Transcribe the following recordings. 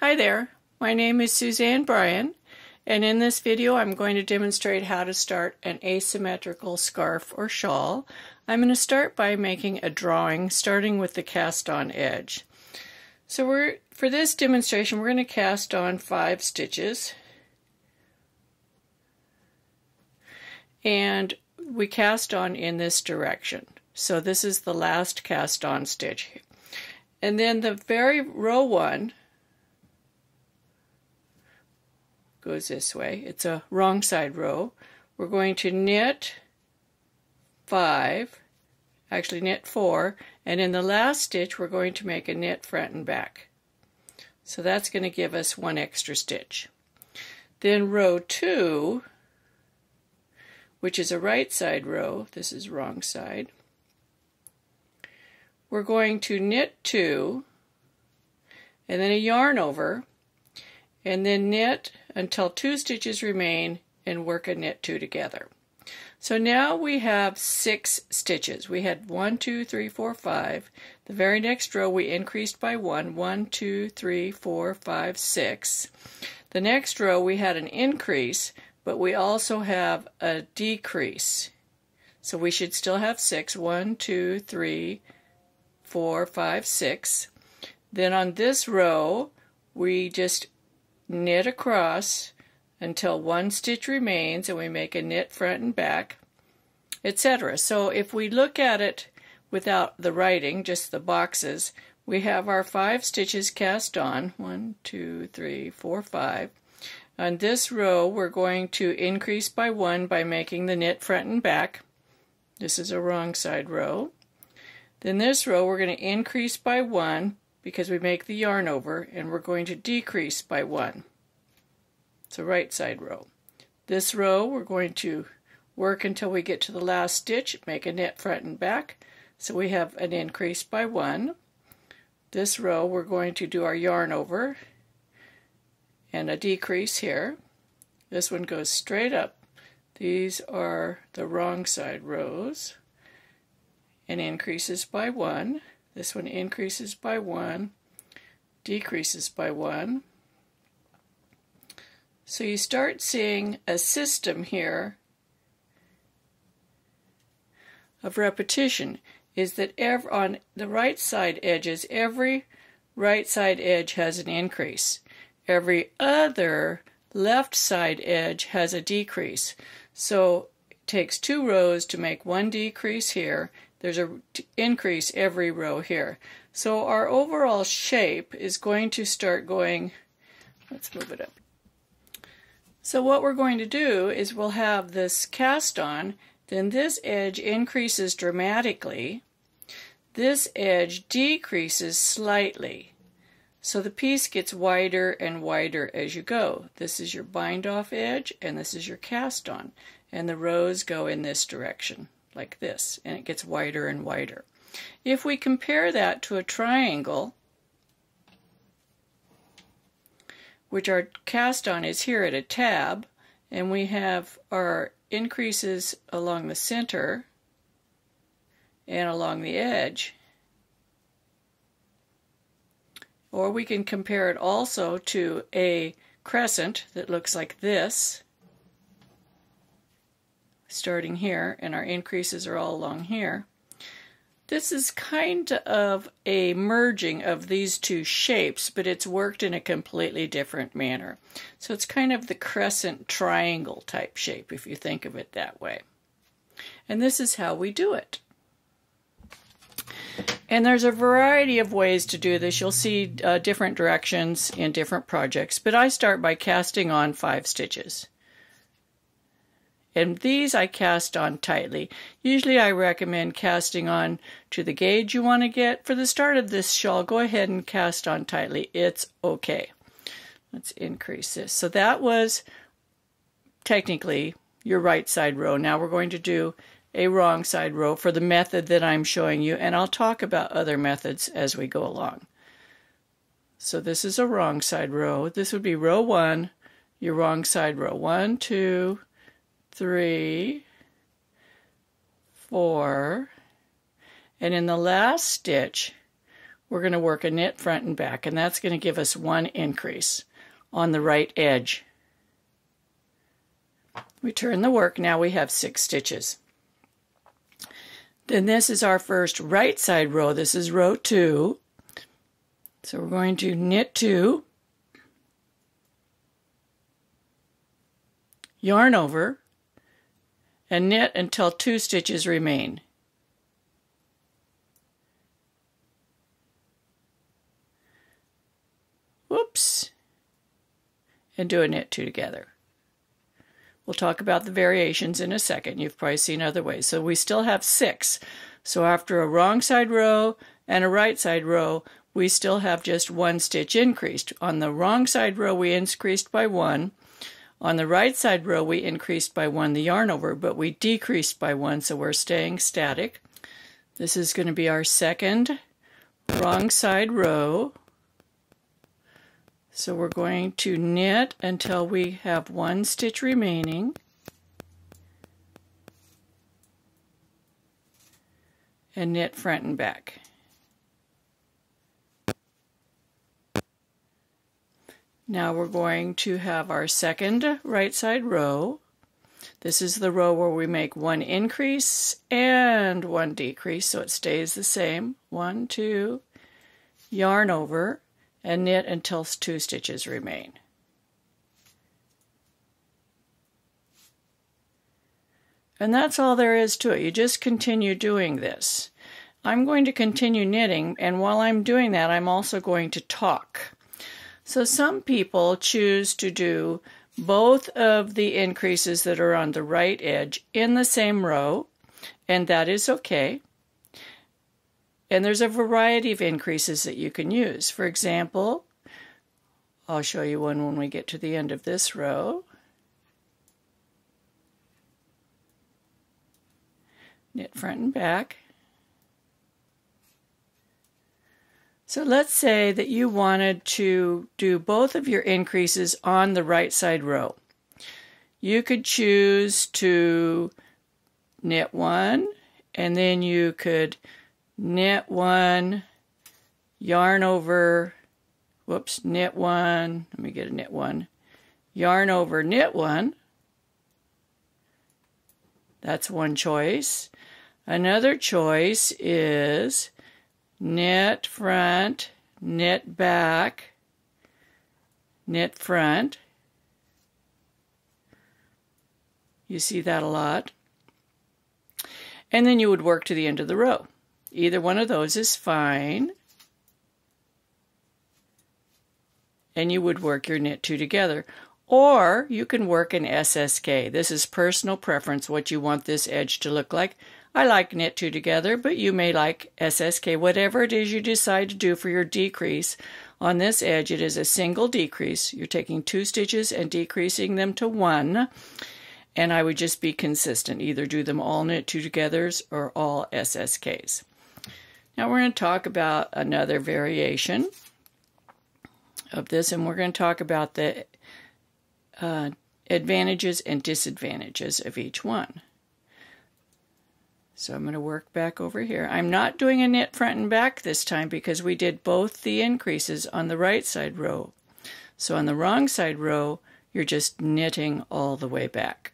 Hi there, my name is Suzanne Bryan, and in this video I'm going to demonstrate how to start an asymmetrical scarf or shawl. I'm going to start by making a drawing starting with the cast on edge. So for this demonstration we're going to cast on 5 stitches, and we cast on in this direction. So this is the last cast on stitch. And then the very row 1 goes this way. It's a wrong side row. We're going to knit 5, actually knit 4, and in the last stitch we're going to make a knit front and back. So that's going to give us 1 extra stitch. Then row 2, which is a right side row, this is wrong side, we're going to knit 2 and then a yarn over and then knit until 2 stitches remain and work a knit 2 together. So now we have 6 stitches. We had 1, 2, 3, 4, 5. The very next row we increased by 1. 1, 2, 3, 4, 5, 6. The next row we had an increase, but we also have a decrease. So we should still have 6. 1, 2, 3, 4, 5, 6. Then on this row we just knit across until 1 stitch remains and we make a knit front and back, etc. So if we look at it without the writing, just the boxes, we have our 5 stitches cast on. 1, 2, 3, 4, 5. On this row we're going to increase by 1 by making the knit front and back. This is a wrong side row. Then this row we're going to increase by 1 because we make the yarn over, and we're going to decrease by 1. It's a right side row. This row we're going to work until we get to the last stitch, make a knit front and back, so we have an increase by 1. This row we're going to do our yarn over and a decrease here. This one goes straight up. These are the wrong side rows, and increases by 1. This one increases by 1, decreases by 1. So you start seeing a system here of repetition, is that on the right side edges, every right side edge has an increase. Every other left side edge has a decrease. So it takes 2 rows to make 1 decrease here. There's an increase every row here. So our overall shape is going to start going, let's move it up. So what we're going to do is we'll have this cast on, then this edge increases dramatically, this edge decreases slightly. So the piece gets wider and wider as you go. This is your bind off edge and this is your cast on, and the rows go in this direction like this, and it gets wider and wider. If we compare that to a triangle, which our cast on is here at a tab, and we have our increases along the center and along the edge, or we can compare it also to a crescent that looks like this, starting here, and our increases are all along here. This is kind of a merging of these 2 shapes, but it's worked in a completely different manner. So it's kind of the crescent triangle type shape if you think of it that way. And this is how we do it. And there's a variety of ways to do this. You'll see different directions in different projects, but I start by casting on 5 stitches. And these I cast on tightly. Usually I recommend casting on to the gauge you want to get. For the start of this shawl, go ahead and cast on tightly. It's okay. Let's increase this. So that was technically your right side row. Now we're going to do a wrong side row for the method that I'm showing you, and I'll talk about other methods as we go along. So this is a wrong side row. This would be row 1, your wrong side row. 1, 2, 3, 4, and in the last stitch we're going to work a knit front and back, and that's going to give us 1 increase on the right edge. We turn the work, now we have 6 stitches. Then this is our first right side row. This is row 2. So we're going to knit 2, yarn over, and knit until 2 stitches remain. Whoops. And do a knit 2 together. We'll talk about the variations in a second. You've probably seen other ways. So we still have 6. So after a wrong side row and a right side row, we still have just 1 stitch increased. On the wrong side row, we increased by 1. On the right side row, we increased by 1 the yarn over, but we decreased by 1, so we're staying static. This is going to be our second wrong side row. So we're going to knit until we have 1 stitch remaining. And knit front and back. Now we're going to have our second right side row. This is the row where we make 1 increase and 1 decrease, so it stays the same. 1, 2, yarn over, and knit until 2 stitches remain. And that's all there is to it. You just continue doing this. I'm going to continue knitting, and while I'm doing that, I'm also going to talk. So some people choose to do both of the increases that are on the right edge in the same row, and that is okay. And there's a variety of increases that you can use. For example, I'll show you one when we get to the end of this row. Knit front and back. So let's say that you wanted to do both of your increases on the right side row. You could choose to knit 1, and then you could knit 1, yarn over, whoops, knit 1, let me get a knit 1, yarn over, knit 1. That's one choice. Another choice is knit front, knit back, knit front. You see that a lot. And then you would work to the end of the row. Either one of those is fine. And you would work your knit 2 together. Or you can work an SSK. This is personal preference, what you want this edge to look like. I like knit 2 together, but you may like SSK. Whatever it is you decide to do for your decrease, on this edge it is a single decrease. You're taking 2 stitches and decreasing them to 1. And I would just be consistent. Either do them all knit 2 togethers or all SSKs. Now we're going to talk about another variation of this, and we're going to talk about the advantages and disadvantages of each one. So I'm going to work back over here. I'm not doing a knit front and back this time because we did both the increases on the right side row. So on the wrong side row, you're just knitting all the way back.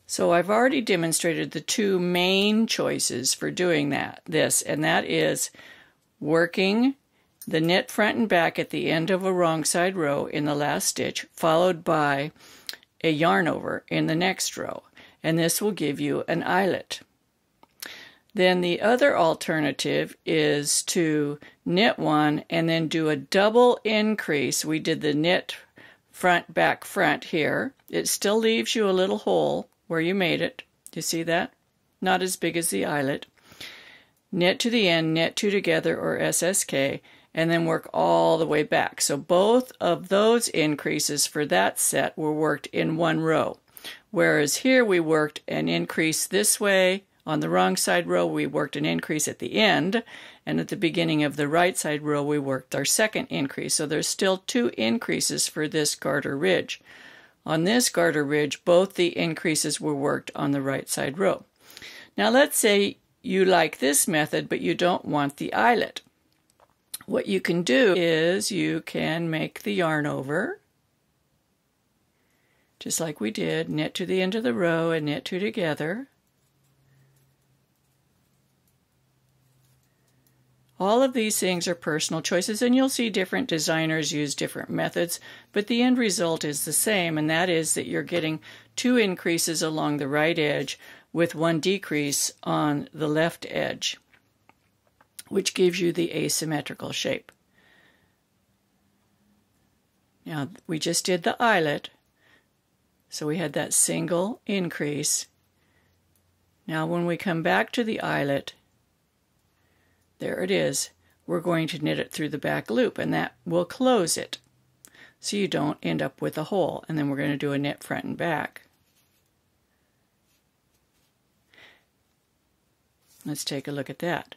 So I've already demonstrated the 2 main choices for doing this, and that is working the knit front and back at the end of a wrong side row in the last stitch, followed by a yarn over in the next row, and this will give you an eyelet. Then the other alternative is to knit 1 and then do a double increase. We did the knit front, back, front here. It still leaves you a little hole where you made it. You see that? Not as big as the eyelet. Knit to the end, knit 2 together or SSK, and then work all the way back. So both of those increases for that set were worked in one row. Whereas here we worked an increase this way. On the wrong side row we worked an increase at the end, and at the beginning of the right side row we worked our second increase. So there's still 2 increases for this garter ridge. On this garter ridge, both the increases were worked on the right side row. Now let's say you like this method, but you don't want the eyelet, what you can do is you can make the yarn over, just like we did, knit to the end of the row and knit two together. All of these things are personal choices, and you'll see different designers use different methods, but the end result is the same, and that is that you're getting 2 increases along the right edge with 1 decrease on the left edge, which gives you the asymmetrical shape. Now, we just did the eyelet, so we had that single increase. Now, when we come back to the eyelet, there it is. We're going to knit it through the back loop, and that will close it so you don't end up with a hole. And then we're going to do a knit front and back. Let's take a look at that.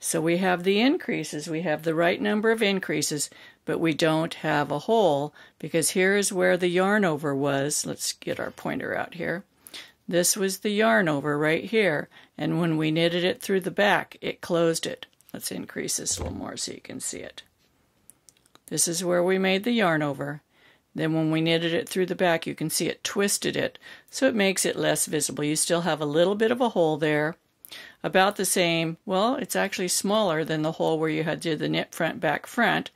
So we have the increases. We have the right number of increases, but we don't have a hole because here's where the yarn over was. Let's get our pointer out here. This was the yarn over right here, and when we knitted it through the back, it closed it. Let's increase this a little more so you can see it. This is where we made the yarn over. Then when we knitted it through the back, you can see it twisted it, so it makes it less visible. You still have a little bit of a hole there, about the same, well, it's actually smaller than the hole where you had to do the knit front, back, front,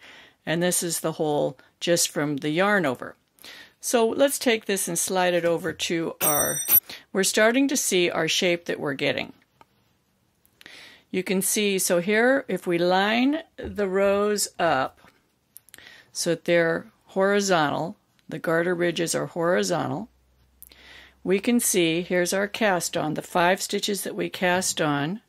and this is the hole just from the yarn over. So let's take this and slide it over to we're starting to see our shape that we're getting. You can see, so here, if we line the rows up so that they're horizontal, the garter ridges are horizontal, we can see, here's our cast on, the 5 stitches that we cast on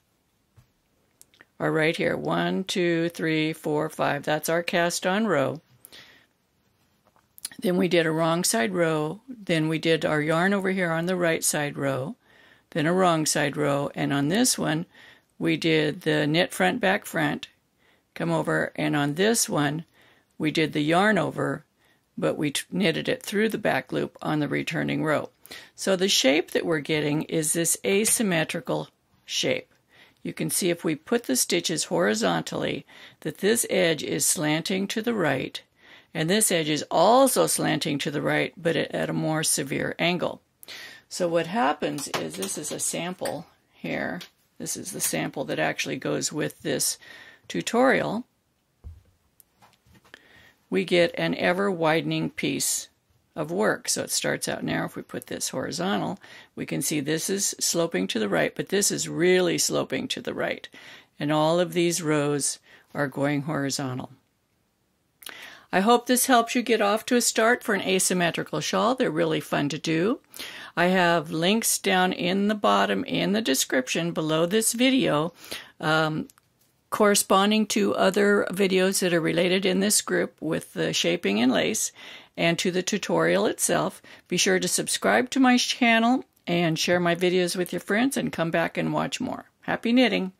are right here, 1, 2, 3, 4, 5, that's our cast on row. Then we did a wrong side row, then we did our yarn over here on the right side row, then a wrong side row, and on this one we did the knit front, back, front, come over, and on this one we did the yarn over, but we knitted it through the back loop on the returning row. So the shape that we're getting is this asymmetrical shape. You can see if we put the stitches horizontally that this edge is slanting to the right, and this edge is also slanting to the right, but at a more severe angle. So what happens is, this is a sample here. This is the sample that actually goes with this tutorial. We get an ever widening piece of work. So it starts out narrow. If we put this horizontal, we can see this is sloping to the right, but this is really sloping to the right. And all of these rows are going horizontal. I hope this helps you get off to a start for an asymmetrical shawl. They're really fun to do. I have links down in the bottom in the description below this video corresponding to other videos that are related in this group with the shaping and lace and to the tutorial itself. Be sure to subscribe to my channel and share my videos with your friends and come back and watch more. Happy knitting!